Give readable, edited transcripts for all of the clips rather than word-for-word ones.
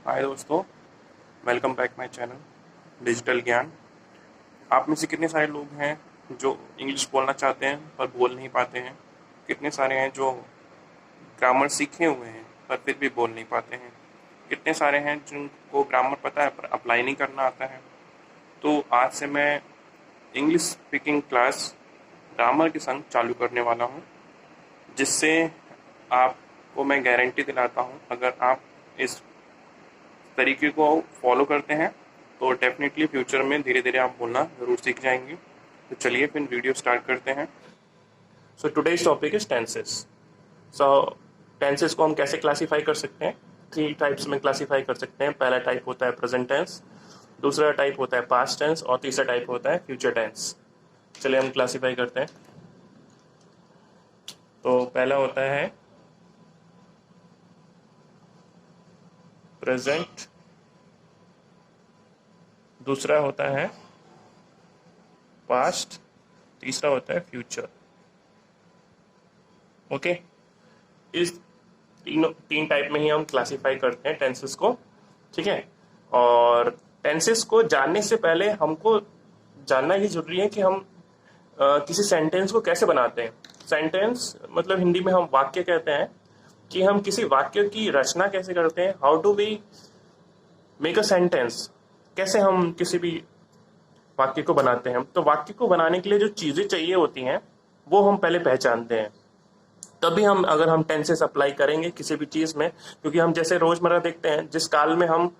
हाय दोस्तों, welcome back my channel digital ज्ञान। आप में से कितने सारे लोग हैं जो इंग्लिश बोलना चाहते हैं पर बोल नहीं पाते हैं? कितने सारे हैं जो ग्रामर सीखे हुए हैं पर फिर भी बोल नहीं पाते हैं? कितने सारे हैं जिनको ग्रामर पता है पर अप्लाई नहीं करना आता है? तो आज से मैं इंग्लिश स्पीकिंग क्लास ग्रामर के संग चालू करने वाला हूँ, जिससे आपको मैं गारंटी दिलाता हूँ, अगर आप इस तरीके को फॉलो करते हैं तो डेफिनेटली फ्यूचर में धीरे धीरे आप बोलना ज़रूर सीख जाएंगे। तो चलिए फिर वीडियो स्टार्ट करते हैं। So today's topic is tenses. So tenses को हम कैसे क्लासीफाई कर सकते हैं? 3 टाइप्स में क्लासीफाई कर सकते हैं। पहला टाइप होता है प्रेजेंट टेंस, दूसरा टाइप होता है पास्ट टेंस और तीसरा टाइप होता है फ्यूचर टेंस। चलिए हम क्लासीफाई करते हैं। तो पहला होता है प्रेजेंट, दूसरा होता है पास्ट, तीसरा होता है फ्यूचर। ओके, इस तीन टाइप में ही हम क्लासिफाई करते हैं टेंसेस को। ठीक है, और टेंसेस को जानने से पहले हमको जानना ये जरूरी है कि हम किसी सेंटेंस को कैसे बनाते हैं। सेंटेंस मतलब हिंदी में हम वाक्य कहते हैं, कि हम किसी वाक्य की रचना कैसे करते हैं। How do we make a sentence, कैसे हम किसी भी वाक्य को बनाते हैं। तो वाक्य को बनाने के लिए जो चीजें चाहिए होती हैं वो हम पहले पहचानते हैं, तभी हम अगर हम टेंसेस अप्लाई करेंगे किसी भी चीज में। क्योंकि हम जैसे रोजमर्रा देखते हैं, जिस काल में हम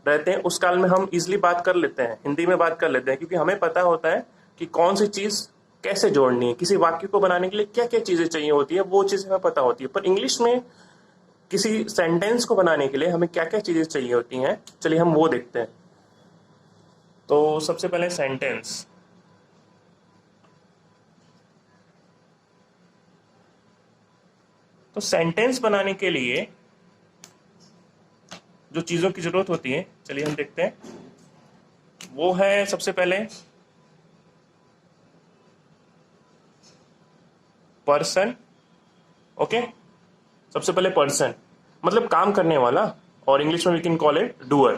रहते हैं उस काल में हम इजिली बात कर लेते हैं, हिंदी में बात कर लेते हैं, क्योंकि हमें पता होता है कि कौन सी चीज कैसे जोड़नी है। किसी वाक्य को बनाने के लिए क्या क्या चीजें चाहिए होती है वो चीजें हमें पता होती है। पर इंग्लिश में किसी सेंटेंस को बनाने के लिए हमें क्या क्या चीजें चाहिए होती हैं, चलिए हम वो देखते हैं। तो सबसे पहले सेंटेंस। तो सेंटेंस बनाने के लिए जो चीजों की जरूरत होती है, चलिए हम देखते हैं। वो है सबसे पहले पर्सन। ओके, सबसे पहले पर्सन मतलब काम करने वाला, और इंग्लिश में we can call it doer,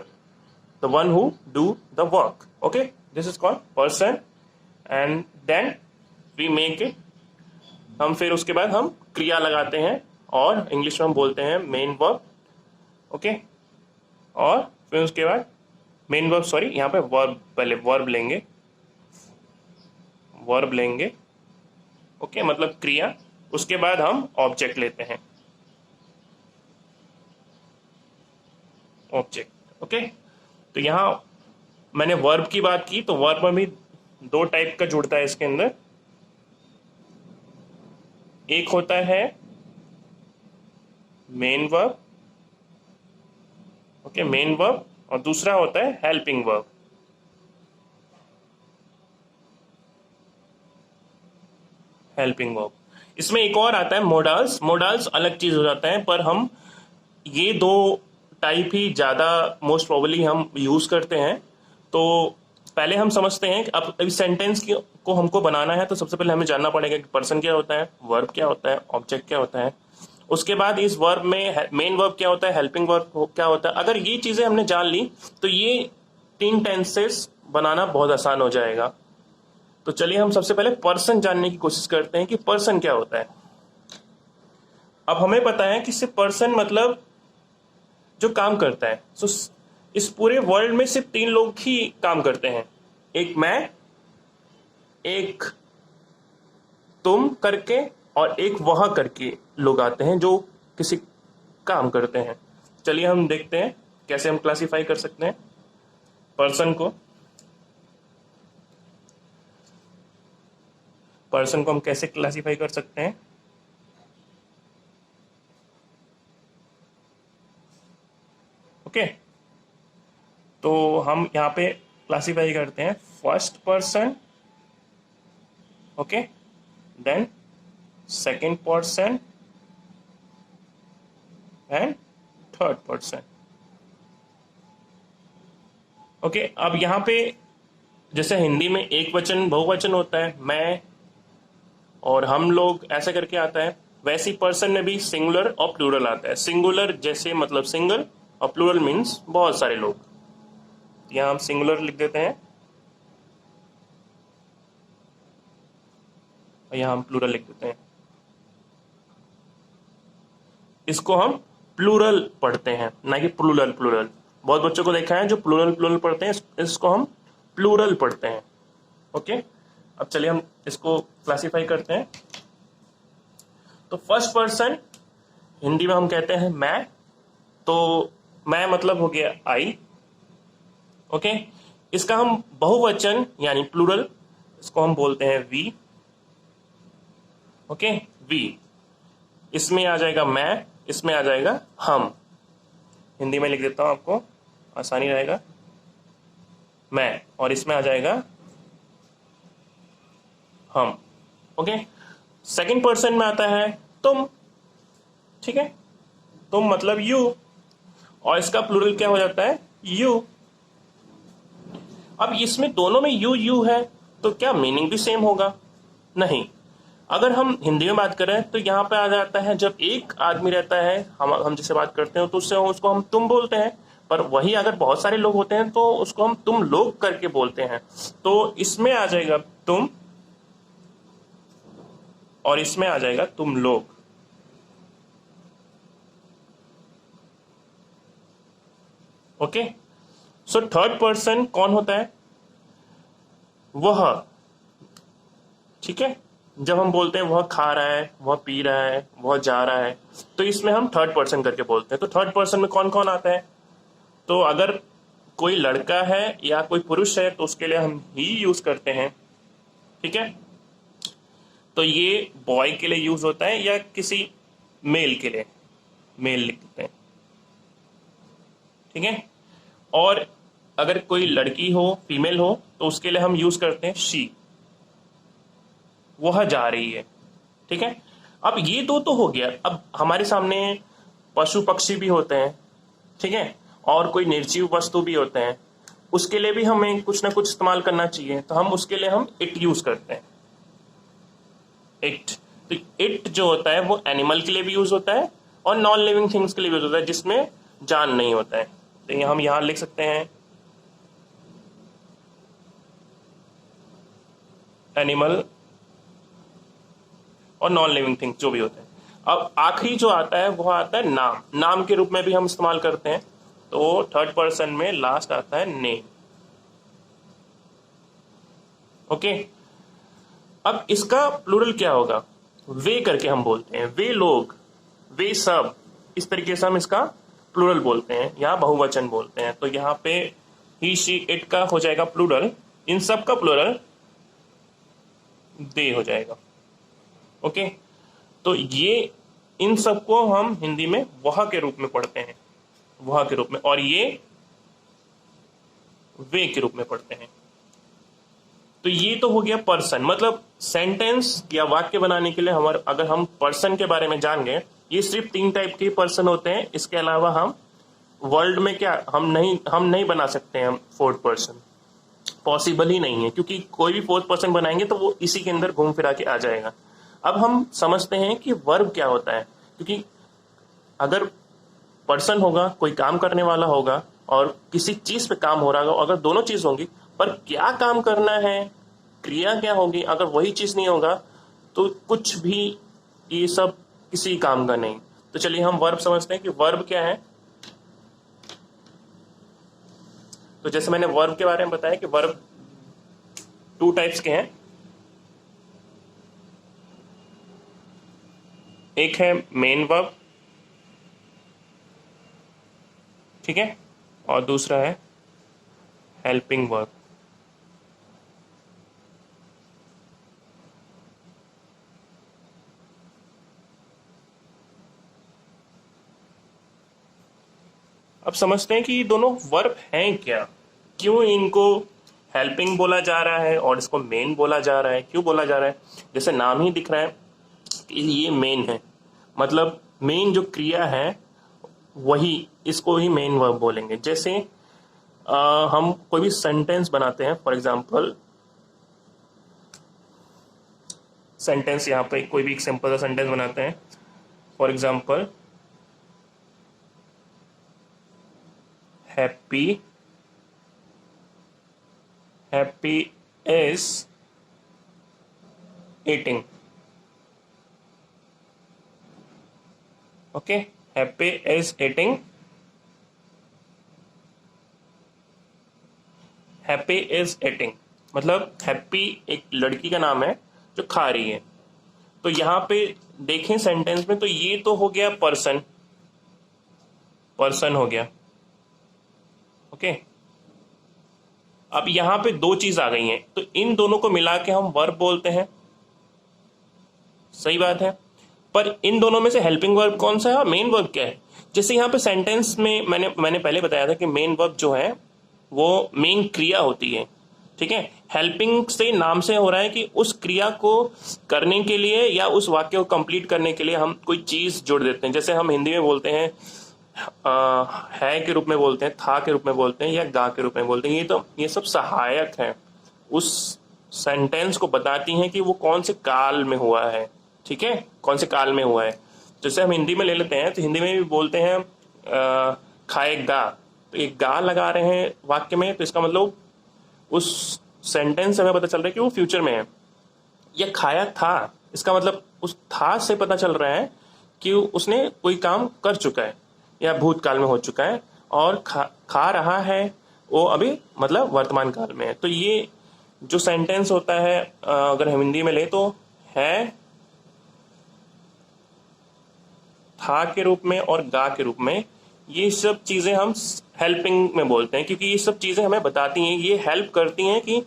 the one who do the work. Okay, this is called person. And then we make it, हम फिर उसके बाद हम क्रिया लगाते हैं, और इंग्लिश में हम बोलते हैं मेन वर्ब। ओके, और फिर उसके बाद मेन वर्ब, सॉरी यहाँ पे वर्ब, पहले वर्ब लेंगे, वर्ब लेंगे। ओके, मतलब क्रिया। उसके बाद हम ऑब्जेक्ट लेते हैं, ऑब्जेक्ट। ओके, तो यहाँ मैंने वर्ब की बात की, तो वर्ब में भी 2 टाइप का जुड़ता है इसके अंदर। एक होता है main verb, okay, main verb, और दूसरा होता है हेल्पिंग वर्ब। हेल्पिंग वर्ब, इसमें एक और आता है मोडाल्स। मोडाल्स अलग चीज हो जाता है, पर हम ये 2 टाइप ही ज्यादा मोस्ट प्रोबेबली हम यूज करते हैं। तो पहले हम समझते हैं कि अब इस सेंटेंस को हमको बनाना है, तो सबसे पहले हमें जानना पड़ेगा कि पर्सन क्या होता है, वर्ब क्या होता है, ऑब्जेक्ट क्या होता है। उसके बाद इस वर्ब में मेन वर्ब क्या होता है, हेल्पिंग वर्ब क्या होता है। अगर ये चीजें हमने जान ली तो ये 3 टेंसेस बनाना बहुत आसान हो जाएगा। तो चलिए हम सबसे पहले पर्सन जानने की कोशिश करते हैं कि पर्सन क्या होता है। अब हमें पता है कि सिर्फ पर्सन मतलब जो काम करता है। सो इस पूरे वर्ल्ड में सिर्फ 3 लोग ही काम करते हैं, एक मैं, एक तुम करके, और एक वह करके लोग आते हैं जो किसी काम करते हैं। चलिए हम देखते हैं कैसे हम क्लासिफाई कर सकते हैं पर्सन को। पर्सन को हम कैसे क्लासिफाई कर सकते हैं? ओके, तो हम यहाँ पे क्लासिफाई करते हैं first person, okay, then second person and third person. Okay, अब यहाँ पे जैसे हिंदी में एक वचन बहुवचन होता है, मैं और हम लोग ऐसा करके आता है, वैसे ही पर्सन में भी सिंगुलर और प्लूरल आता है। सिंगुलर जैसे मतलब सिंगल, और प्लूरल मीन्स बहुत सारे लोग। यहाँ हम सिंगुलर लिख देते हैं और यहाँ हम प्लूरल लिख देते हैं। इसको हम प्लूरल पढ़ते हैं, ना कि प्लूरल प्लूरल। बहुत बच्चों को देखा है जो प्लूरल प्लूरल पढ़ते हैं, इसको हम प्लूरल पढ़ते हैं। ओके, अब चलिए हम इसको क्लासिफाई करते हैं। तो फर्स्ट पर्सन हिंदी में हम कहते हैं मैं, तो मैं मतलब हो गया आई। ओके, इसका हम बहुवचन यानी प्लूरल, इसको हम बोलते हैं वी। Okay, we. इसमें आ जाएगा मैं, इसमें आ जाएगा हम। हिंदी में लिख देता हूं आपको आसानी रहेगा, मैं, और इसमें आ जाएगा हम। ओके, सेकंड पर्सन में आता है तुम। ठीक है, तुम मतलब यू, और इसका प्लूरल क्या हो जाता है, यू। अब इसमें दोनों में यू यू है, तो क्या मीनिंग भी सेम होगा? नहीं। अगर हम हिंदी में बात करें तो यहाँ पे आ जाता है, जब एक आदमी रहता है, हम जिससे बात करते हैं तो उससे उसको हम तुम बोलते हैं। पर वही अगर बहुत सारे लोग होते हैं तो उसको हम तुम लोग करके बोलते हैं। तो इसमें आ जाएगा तुम और इसमें आ जाएगा तुम लोग। ओके, सो थर्ड पर्सन कौन होता है, वह। ठीक है, जब हम बोलते हैं वह खा रहा है, वह पी रहा है, वह जा रहा है, तो इसमें हम थर्ड पर्सन करके बोलते हैं। तो थर्ड पर्सन में कौन कौन आता है, तो अगर कोई लड़का है या कोई पुरुष है तो उसके लिए हम ही यूज करते हैं। ठीक है, तो ये बॉय के लिए यूज होता है, या किसी मेल के लिए मेल लिख देते हैं। ठीक है, और अगर कोई लड़की हो, फीमेल हो, तो उसके लिए हम यूज करते हैं शी, वह जा रही है। ठीक है, अब ये दो तो हो गया। अब हमारे सामने पशु पक्षी भी होते हैं, ठीक है, और कोई निर्जीव वस्तु भी होते हैं, उसके लिए भी हमें कुछ ना कुछ इस्तेमाल करना चाहिए, तो हम उसके लिए हम इट यूज करते हैं, इट। तो इट जो होता है वो एनिमल के लिए भी यूज होता है और नॉन लिविंग थिंग्स के लिए भी यूज होता है, जिसमें जान नहीं होता है। तो हम यहां लिख सकते हैं एनिमल और नॉन लिविंग थिंग्स जो भी होते हैं। अब आखिरी जो आता है वो आता है नाम, नाम के रूप में भी हम इस्तेमाल करते हैं। तो थर्ड पर्सन में लास्ट आता है नेम। ओके, अब इसका प्लूरल क्या होगा, वे करके हम बोलते हैं, वे लोग, वे सब, इस तरीके से हम इसका प्लूरल बोलते हैं या बहुवचन बोलते हैं। तो यहाँ पे ही शी इट का हो जाएगा प्लूरल, इन सब का प्लूरल दे हो जाएगा। ओके, तो ये इन सबको हम हिंदी में वह के रूप में पढ़ते हैं, वह के रूप में, और ये वे के रूप में पढ़ते हैं। तो ये तो हो गया पर्सन, मतलब सेंटेंस या वाक्य बनाने के लिए हमारे, अगर हम पर्सन के बारे में जान गए, ये सिर्फ 3 टाइप के पर्सन होते हैं। इसके अलावा हम वर्ल्ड में क्या हम नहीं बना सकते हैं। हम फोर्थ पर्सन पॉसिबल ही नहीं है, क्योंकि कोई भी फोर्थ पर्सन बनाएंगे तो वो इसी के अंदर घूम फिरा के आ जाएगा। अब हम समझते हैं कि वर्ब क्या होता है, क्योंकि अगर पर्सन होगा, कोई काम करने वाला होगा, और किसी चीज पे काम हो रहा होगा, अगर दोनों चीज होंगी, पर क्या काम करना है, क्रिया क्या होगी, अगर वही चीज नहीं होगा तो कुछ भी ये सब किसी काम का नहीं। तो चलिए हम वर्ब समझते हैं कि वर्ब क्या है। तो जैसे मैंने वर्ब के बारे में बताया कि वर्ब 2 टाइप्स के हैं, एक है मेन वर्ब, ठीक है, और दूसरा है हेल्पिंग वर्ब। अब समझते हैं कि ये दोनों वर्ब हैं क्या, क्यों इनको हेल्पिंग बोला जा रहा है और इसको मेन बोला जा रहा है, क्यों बोला जा रहा है। जैसे नाम ही दिख रहा है कि ये मेन है, मतलब मेन जो क्रिया है वही, इसको ही मेन वर्ब बोलेंगे। जैसे हम कोई भी सेंटेंस बनाते हैं, फॉर एग्जांपल सेंटेंस, यहाँ पे कोई भी एक सिंपल सा सेंटेंस बनाते हैं, for example happy, happy is eating. Okay, happy is eating, happy is eating मतलब हैप्पी एक लड़की का नाम है जो खा रही है। तो यहां पे देखें सेंटेंस में, तो ये तो हो गया पर्सन, पर्सन हो गया। ओके, अब यहां पे दो चीज आ गई हैं, तो इन दोनों को मिला के हम वर्ब बोलते हैं, सही बात है। पर इन दोनों में से हेल्पिंग वर्ब कौन सा है और मेन वर्ब क्या है? जैसे यहाँ पे सेंटेंस में मैंने पहले बताया था कि मेन वर्ब जो है वो मेन क्रिया होती है, ठीक है। हेल्पिंग से नाम से हो रहा है कि उस क्रिया को करने के लिए या उस वाक्य को कंप्लीट करने के लिए हम कोई चीज जोड़ देते हैं। जैसे हम हिंदी में बोलते हैं है के रूप में बोलते हैं, था के रूप में बोलते हैं, या गा के रूप में बोलते हैं। ये सब सहायक है, उस सेंटेंस को बताती हैं कि वो कौन से काल में हुआ है, ठीक है, कौन से काल में हुआ है। जैसे हम हिंदी में ले लेते हैं, तो हिंदी में भी बोलते हैं खाएगा, तो एक गा लगा रहे हैं वाक्य में, तो इसका मतलब उस सेंटेंस से हमें पता चल रहा है कि वो फ्यूचर में है। या खाया था, इसका मतलब उस था से पता चल रहा है कि उसने कोई काम कर चुका है या भूतकाल में हो चुका है, और खा रहा है वो अभी मतलब वर्तमान काल में है। तो ये जो सेंटेंस होता है अगर हम हिंदी में ले तो है, था के रूप में और गा के रूप में, ये सब चीजें हम हेल्पिंग में बोलते हैं, क्योंकि ये सब चीजें हमें बताती हैं, ये हेल्प करती हैं कि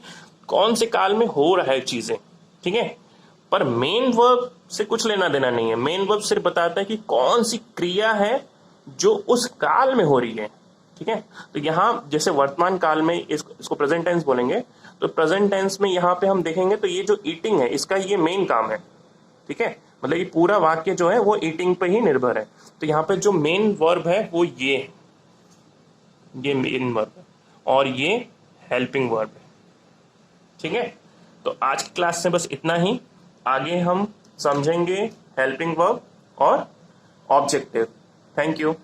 कौन से काल में हो रहा है चीजें, ठीक है। पर मेन वर्ब से कुछ लेना देना नहीं है, मेन वर्ब सिर्फ बताता है कि कौन सी क्रिया है जो उस काल में हो रही है, ठीक है। तो यहां जैसे वर्तमान काल में इसको प्रेजेंट टेंस बोलेंगे, तो प्रेजेंट टेंस में यहां पे हम देखेंगे तो ये जो ईटिंग है इसका ये मेन काम है, ठीक है। मतलब ये पूरा वाक्य जो है वो ईटिंग पे ही निर्भर है। तो यहाँ पे जो मेन वर्ब है वो ये मेन वर्ब है और ये हेल्पिंग वर्ब है, ठीक है। तो आज की क्लास से बस इतना ही, आगे हम समझेंगे हेल्पिंग वर्ब और ऑब्जेक्टिव। Thank you.